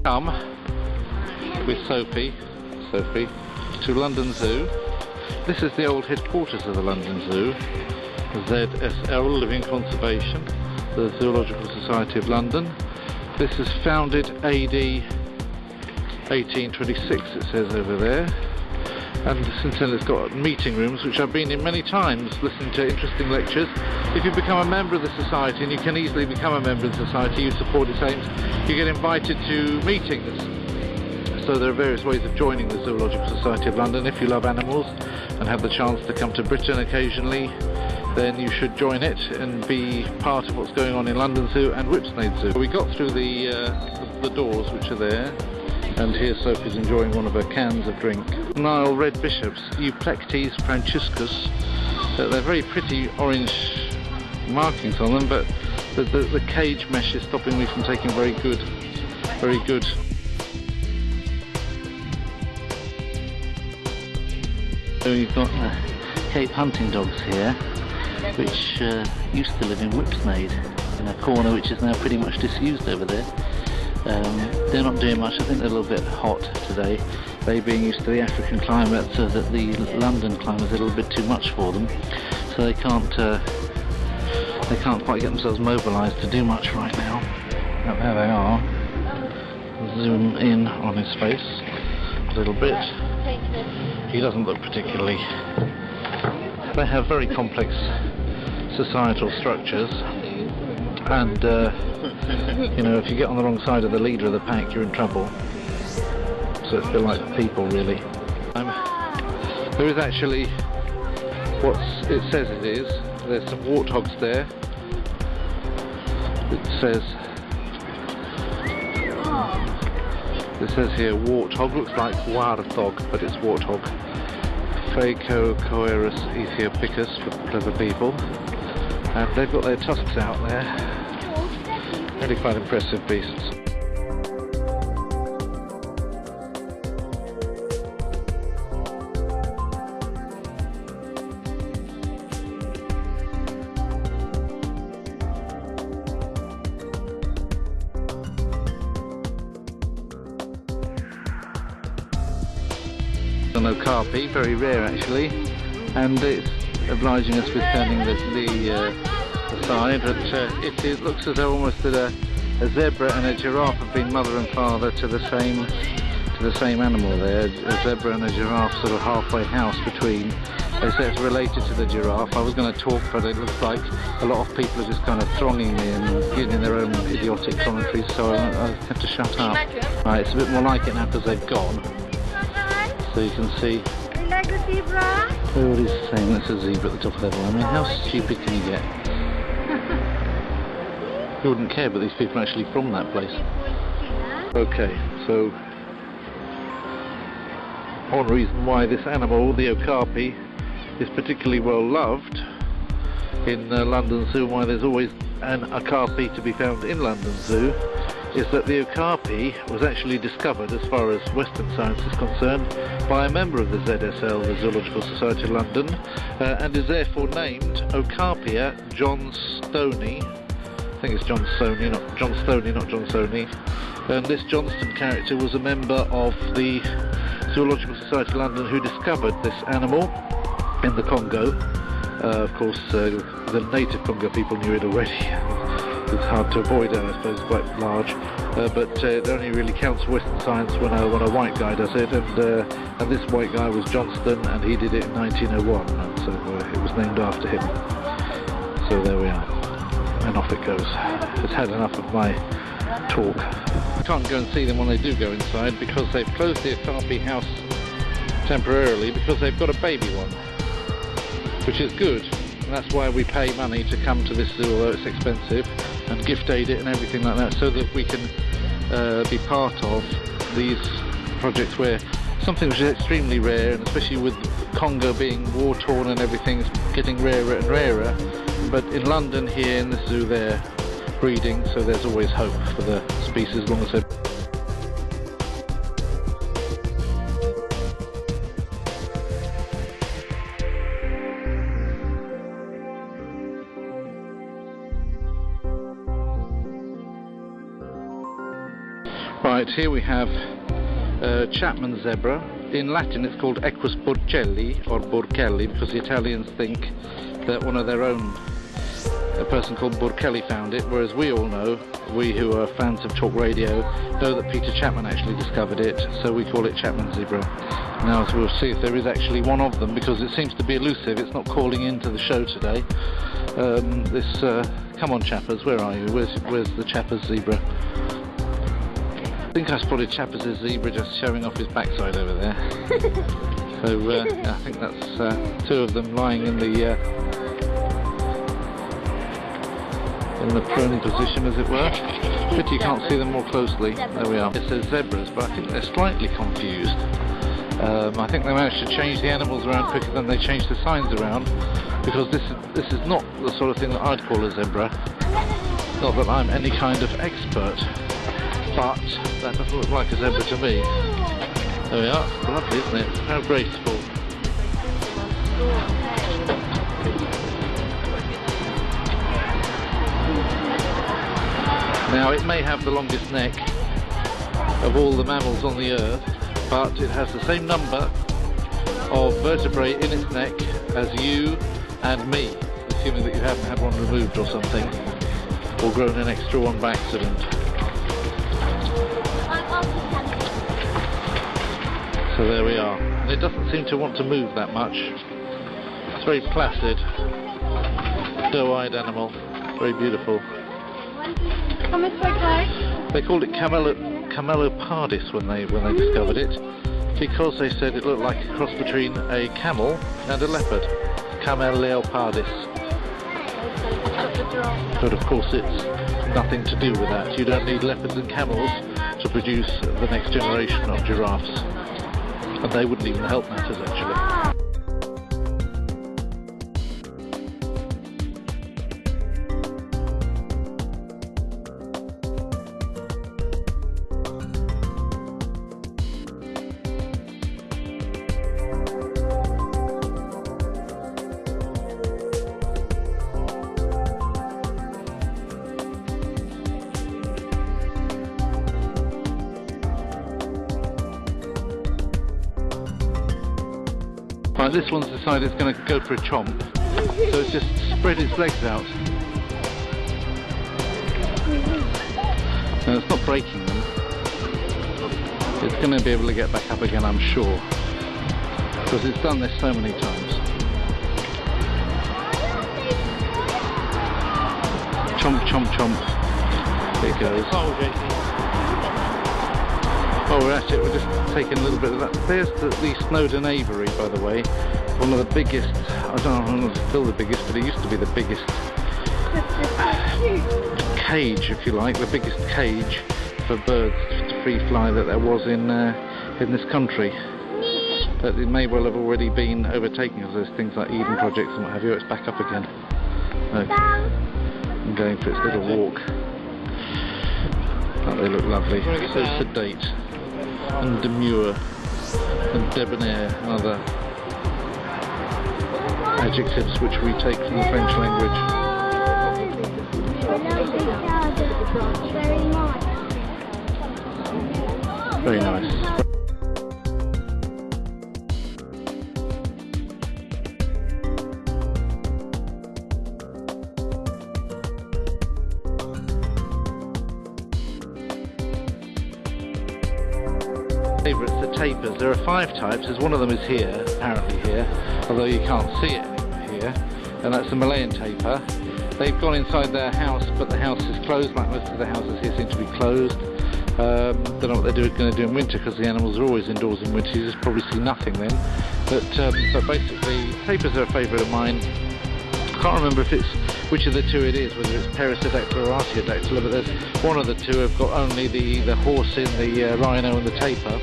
Come with Sophie to London Zoo. This is the old headquarters of the London Zoo, ZSL Living Conservation, the Zoological Society of London. This is founded AD 1826, it says over there, and since then it's got meeting rooms which I've been in many times listening to interesting lectures. If you become a member of the society, and you can easily become a member of the society, you support its aims, you get invited to meetings. So there are various ways of joining the Zoological Society of London. If you love animals and have the chance to come to Britain occasionally, then you should join it and be part of what's going on in London Zoo and Whipsnade Zoo. We got through the doors which are there, and here Sophie's enjoying one of her cans of drink. Nile red bishops, Euplectes franciscus. They're very pretty orange markings on them, but the cage mesh is stopping me from taking very good. So you've got Cape hunting dogs here, which used to live in Whipsnade, in a corner which is now pretty much disused over there. They're not doing much. I think they're a little bit hot today. They being used to the African climate, so that the London climate is a little bit too much for them. So they can't quite get themselves mobilised to do much right now. And there they are. Zoom in on his face a little bit. He doesn't look particularly... They have very complex societal structures, and you know, if you get on the wrong side of the leader of the pack, you're in trouble. So it's a bit like people, really. There is actually what it says it is. There's some warthogs there. It says here warthog, looks like warthog, but it's warthog. Phacocoerus ethiopicus for clever people. And they've got their tusks out there. Really quite impressive beasts. An Okapi, very rare actually, and it's obliging us with turning the side, but it looks as though almost that a zebra and a giraffe have been mother and father to the same animal there. A zebra and a giraffe, sort of halfway house between. They say it's related to the giraffe. I was going to talk, but it looks like a lot of people are just kind of thronging me and giving their own idiotic commentaries, so I have to shut up. Right, it's a bit more like it now because they've gone. So you can see. You like the zebra? Oh, what he's saying, that's a zebra at the top level. I mean, how stupid can you get? You wouldn't care, but these people are actually from that place. Okay, so one reason why this animal, the Okapi, is particularly well loved in London Zoo, why there's always an Okapi to be found in London Zoo, is that the Okapi was actually discovered, as far as Western science is concerned, by a member of the ZSL, the Zoological Society of London, and is therefore named Okapia Johnstoney. I think it's John Stoney, not John Stoney. And this Johnston character was a member of the Zoological Society of London who discovered this animal in the Congo. Of course, the native Congo people knew it already. It's hard to avoid it, I suppose, it's quite large, but it only really counts for Western science when a white guy does it, and this white guy was Johnston, and he did it in 1901, and so it was named after him. So there we are, and off it goes. It's had enough of my talk. You can't go and see them when they do go inside, because they've closed the Okapi house temporarily, because they've got a baby one, which is good. And that's why we pay money to come to this zoo, although it's expensive, and gift aid it and everything like that, so that we can be part of these projects where something which is extremely rare, and especially with Congo being war-torn and everything's getting rarer and rarer, but in London here in the zoo they're breeding, so there's always hope for the species as long as they're... Right, here we have Chapman zebra. In Latin it's called Equus Burcelli, or Burcelli, because the Italians think that one of their own, a person called Burcelli, found it, whereas we all know, we who are fans of talk radio, know that Peter Chapman actually discovered it, so we call it Chapman zebra. Now we'll see if there is actually one of them, because it seems to be elusive. It's not calling into the show today. Come on, Chappers, where are you? Where's the Chappers zebra? I think I spotted Chappers' zebra just showing off his backside over there. So I think that's two of them lying in the prone position, as it were. But you can't see them more closely. There we are. It says zebras, but I think they're slightly confused. I think they managed to change the animals around quicker than they changed the signs around, because this is not the sort of thing that I'd call a zebra. Not that I'm any kind of expert, but that doesn't look like a zebra to me. There we are. Lovely, isn't it? How graceful. Now, it may have the longest neck of all the mammals on the earth, but it has the same number of vertebrae in its neck as you and me, assuming that you haven't had one removed or something, or grown an extra one by accident. So there we are. And it doesn't seem to want to move that much. It's very placid, doe-eyed animal, very beautiful. They called it Camelopardis when they discovered it, because they said it looked like a cross between a camel and a leopard. Camelopardis. But of course it's nothing to do with that. You don't need leopards and camels to produce the next generation of giraffes. And they wouldn't even help matters, actually. Right, this one's decided it's going to go for a chomp, so it's just spread its legs out. No, it's not breaking them. It's going to be able to get back up again, I'm sure, because it's done this so many times. Chomp, chomp, chomp. Here it goes. Oh, we're at it. We're just taking a little bit of that. There's the Snowdon Aviary, by the way. One of the biggest, I don't know if it's still the biggest, but it used to be the biggest cage, if you like, the biggest cage for birds to free fly that there was in this country. But it may well have already been overtaken, because there's things like Eden projects and what have you. It's back up again. Okay. I'm going for its little walk. Oh, they look lovely. So sedate and demure and debonair and other adjectives which we take from the French language. Very nice. Favourites, the tapirs. There are 5 types, as one of them is here, apparently here, although you can't see it anywhere here, and that's the Malayan tapir. They've gone inside their house, but the house is closed, like most of the houses here seem to be closed. Don't know what they're going to do in winter, because the animals are always indoors in winter. You just probably see nothing then. But basically, tapirs are a favourite of mine. I can't remember which of the two it is, whether it's Perissodactyla or Artiodactyla, but there's one of the two have got only the horse in, the rhino and the tapir.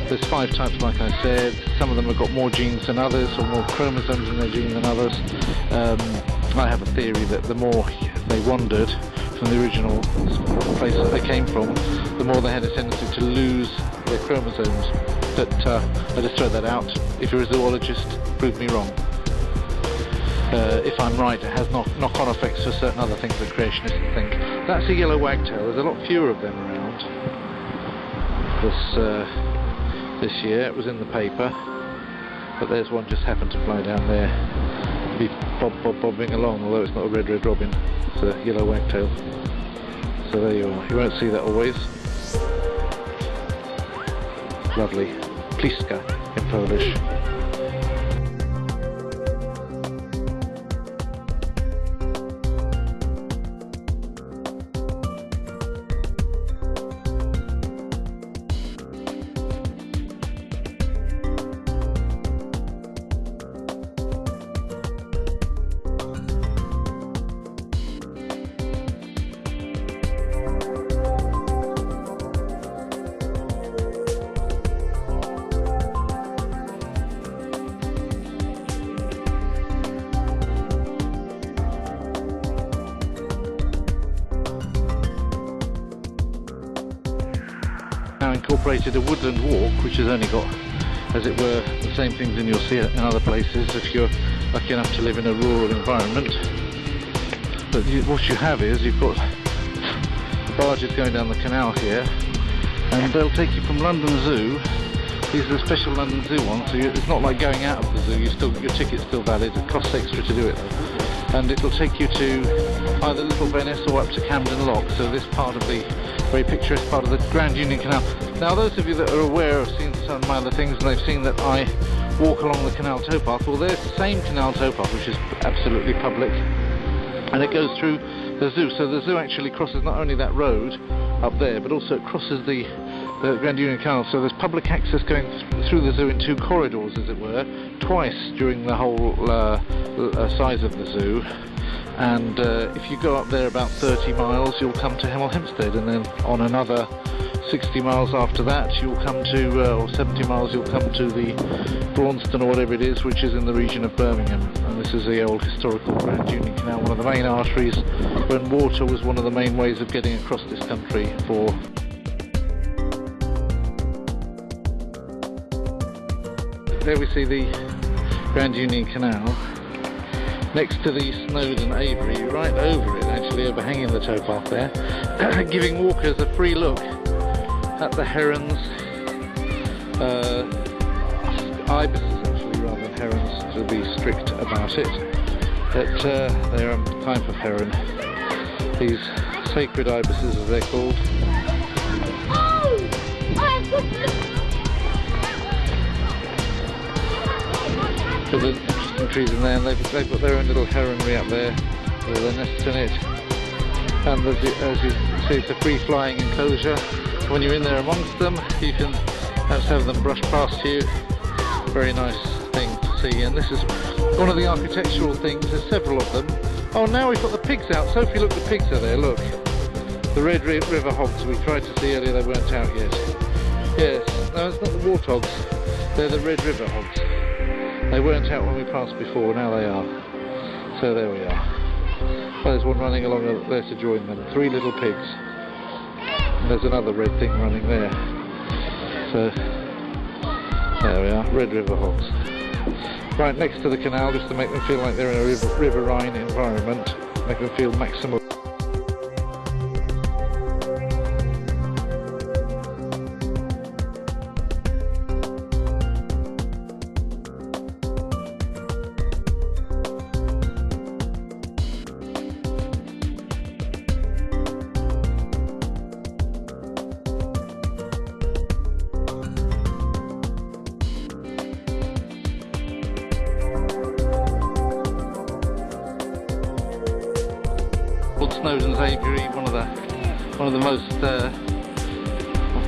There's 5 types, like I said. Some of them have got more genes than others, or more chromosomes in their gene than others. I have a theory that the more they wandered from the original place that they came from, the more they had a tendency to lose their chromosomes. But I just throw that out. If you're a zoologist, prove me wrong. If I'm right, it has knock-on effects for certain other things that creationists think. That's a yellow wagtail. There's a lot fewer of them around. this year. It was in the paper, but there's one just happened to fly down there, be bobbing along, although it's not a red robin, it's a yellow wagtail. So there you are. You won't see that always. Lovely. Pliska in Polish. Incorporated a woodland walk, which has only got, as it were, the same things in you'll see in other places if you're lucky enough to live in a rural environment. But what you have is you've got barges going down the canal here, and they'll take you from London Zoo. These are the special London Zoo ones, so it's not like going out of the zoo. Your ticket's still valid. It costs extra to do it though, and it'll take you to either Little Venice or up to Camden Lock. So this part of the very picturesque part of the Grand Union Canal. Now those of you that are aware have seen some of my other things, and they've seen that I walk along the canal towpath. Well, there's the same canal towpath, which is absolutely public, and it goes through the zoo. So the zoo actually crosses not only that road up there, but also it crosses the Grand Union Canal. So there's public access going through the zoo in two corridors, as it were, twice during the whole size of the zoo. And if you go up there about 30 miles, you'll come to Hemel Hempstead, and then on another 60 miles after that you'll come to, or 70 miles, you'll come to the Braunston or whatever it is, which is in the region of Birmingham. And this is the old historical Grand Union Canal, one of the main arteries when water was one of the main ways of getting across this country for... There we see the Grand Union Canal next to the Snowdon Aviary, right over it, actually overhanging the towpath there, giving walkers a free look at the herons, ibises actually rather than herons, to be strict about it, but they're a type of heron, these sacred ibises as they're called. There's interesting trees in there, and they've got their own little heronry up there with their nests in it, and as you see, it's a free flying enclosure. When you're in there amongst them, you can perhaps have them brush past you. Very nice thing to see, and this is one of the architectural things. There's several of them. Oh, now we've got the pigs out. Sophie, look, the pigs are there, look. The Red River Hogs we tried to see earlier, they weren't out yet. Yes, no, it's not the Warthogs, they're the Red River Hogs. They weren't out when we passed before, now they are. So there we are. Well, there's one running along there to join them. 3 little pigs. And there's another red thing running there. So, there we are, Red River Hogs. Right next to the canal, just to make them feel like they're in a riverine environment. Make them feel maximum. Snowdon's Aviary, one of the most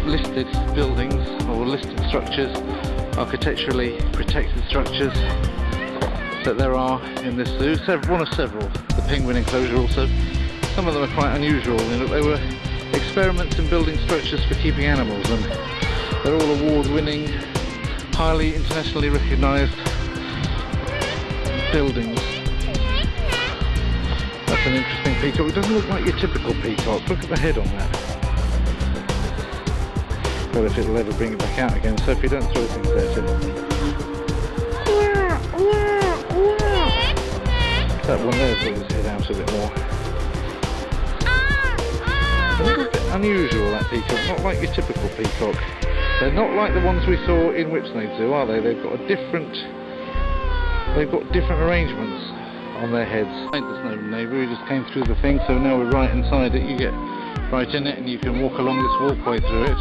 listed buildings or listed structures, architecturally protected structures that there are in this zoo. One of several. The penguin enclosure also. Some of them are quite unusual. You know, they were experiments in building structures for keeping animals, and they're all award-winning, highly internationally recognised buildings. That's an interesting peacock. It doesn't look like your typical peacock. Look at the head on that. Well, if it'll ever bring it back out again. Sophie, don't throw things there, Tim. That one there put his head out a bit more. A little bit unusual, that peacock. Not like your typical peacock. They're not like the ones we saw in Whipsnade Zoo, are they? They've got different arrangements on their heads. The Snowdon Aviary, we just came through the thing, so now we're right inside it. You get right in it and you can walk along this walkway through it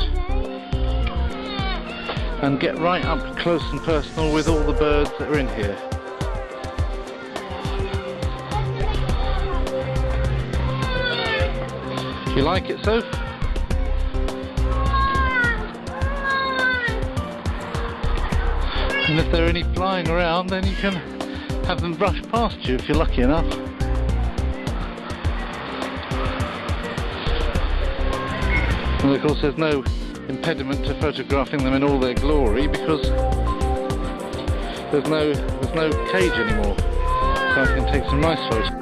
and get right up close and personal with all the birds that are in here. You like it, Soph? And if there are any flying around, then you can have them brush past you if you're lucky enough. And of course there's no impediment to photographing them in all their glory because there's no cage anymore. So I can take some nice photos.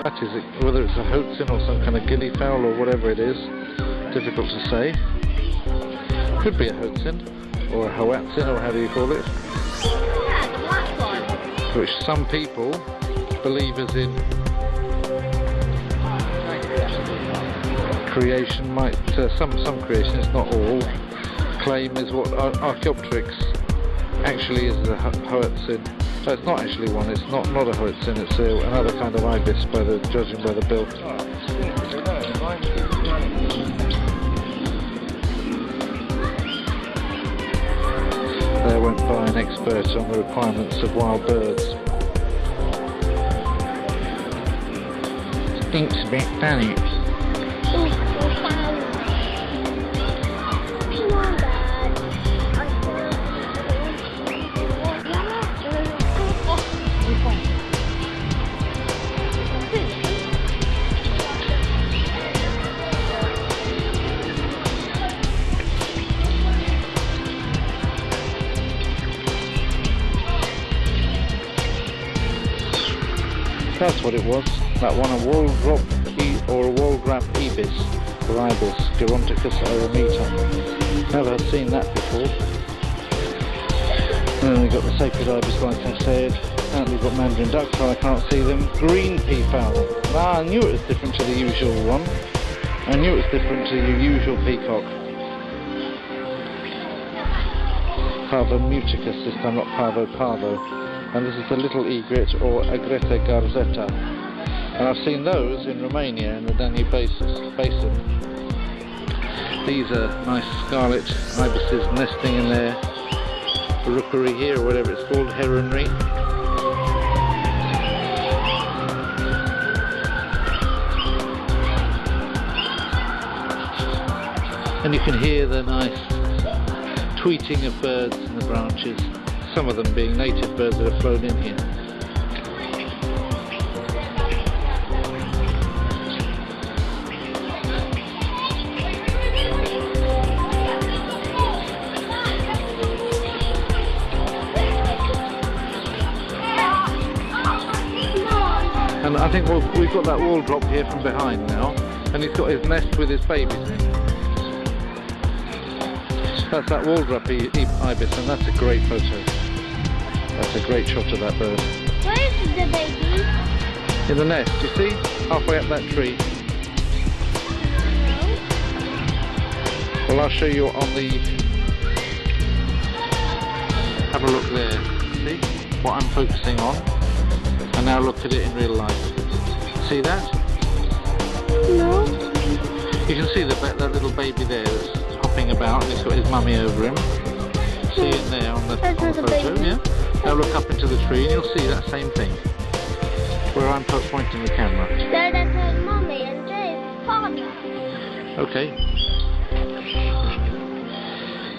That is it, whether it's a hoatzin or some kind of guinea fowl or whatever it is, difficult to say. Could be a hoatzin or a hoatzin, or how do you call it? Which some people believe is in creation, might some creationists, not all, claim is what Archaeopteryx actually is a hoatzin. No, it's not actually one. It's not a hoatzin. It's another kind of ibis, judging by the bill. There went by an expert on the requirements of wild birds. Stinks a bit, doesn't it? That's what it was. That one, a wall drop or a wall wrap ibis or ibis, Geronticus aerometa. Never seen that before. And then we've got the sacred ibis, like I said. And we've got mandarin duck, so I can't see them. Green peafowl. Ah, I knew it was different to the usual one. I knew it was different to your usual peacock. Parvo muticus this time, not parvo. And this is the little egret or Agreta garzetta. And I've seen those in Romania in the Danube basin. These are nice scarlet ibises nesting in their rookery here, or whatever it's called, heronry. And you can hear the nice tweeting of birds in the branches. Some of them being native birds that have flown in here. And I think we've got that wall drop here from behind now, and he's got his nest with his babies in. That's that wall drop ibis, and that's a great photo. That's a great shot of that bird. Where is the baby? In the nest, you see? Halfway up that tree. Well, I'll show you on the... Have a look there. See? What I'm focusing on. And now look at it in real life. See that? No. You can see that little baby there that's hopping about, and he's got his mummy over him. See it there on the photo, baby. yeah? Now look up into the tree and you'll see that same thing. Where I'm pointing the camera. So that's Mummy and Jay's father. Okay.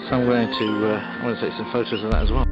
So I'm going to take some photos of that as well.